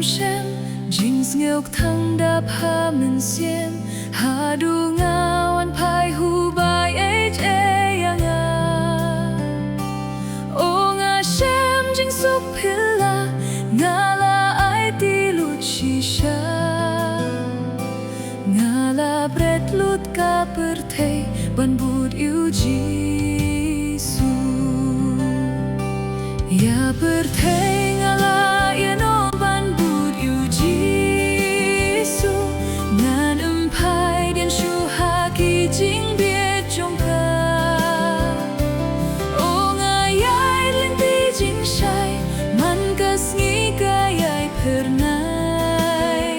shem Jings ngeok thang dap ha min siem Ha du ngawan pai hu bai age yanga O nga shem jing suk pilla Ngala ai ti lut shisha Ngala bret lut ka perthei ban bud iu Jisu Ya perthei ngala yano ban bud iu Jisu Ngan empai dian shu haki jing biet jong ka O ngayai ling ti jing shai Man kas ngi gayai pernai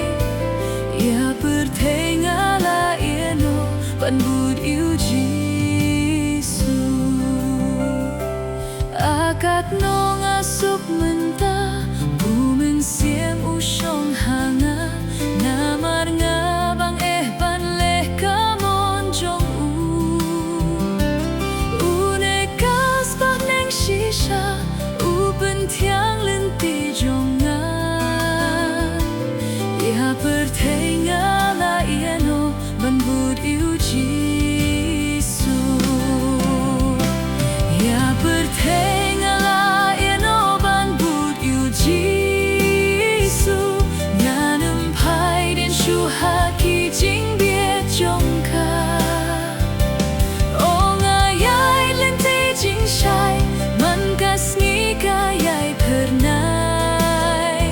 Ya perthei ngala yano ban bud iu Jisu Akat no ngasuk menta Bumen siem usyong hanga Namar ngabang ban leh kamon jong Une kas bak neng shisha Upen tiang lenti jong nga Ya perthei ngala iano ban bud iu Jisu Ya perthei ngala iano ban bud iu Jisu Ngan empai dian shu haki jing biet jong ka O ngayai lenti jing shai Man kas ngi gayai pernai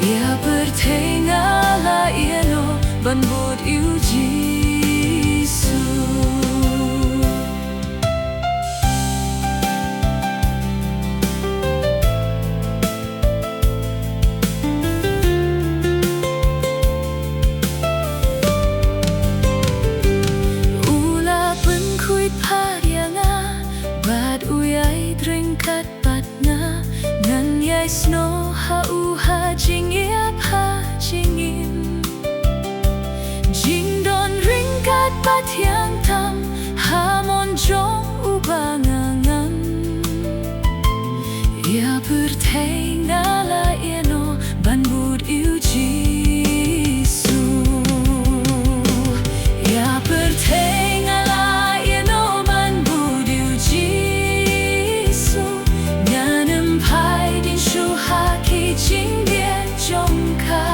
Ya perthei ngala iano ban bud iu Jisu Ula pen kuit parianga Bad uyai dringkat bat nga Ngan yai sno ha uha jing iap ha jing im Jing don ringkat bat yang tam Hamon jong ubangangan Ya perthei ngala iano ban bud iu Jisu Ya perthei ngala iano ban bud iu Jisu Ngan empai dian shu haki jing biet jong ka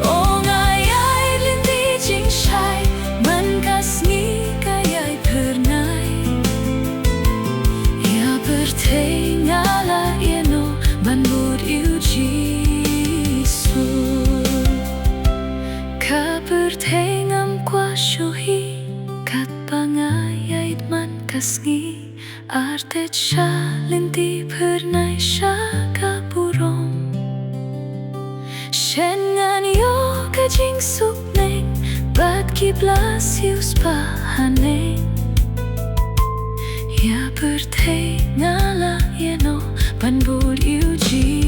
O ngayai lenti jing shai Man kas ngi gayai pernai Ya perthei ngala iano ban bud iu Jisu Ka perthei ngam kwa shuhi Kat pangayait man kas ngi Artet sha lenti pernai sha ka purom Shen ngan yo ka jing suk neng Bat kiblas hius pa haneng Ya perthei ngala iano ban bud iu Jisu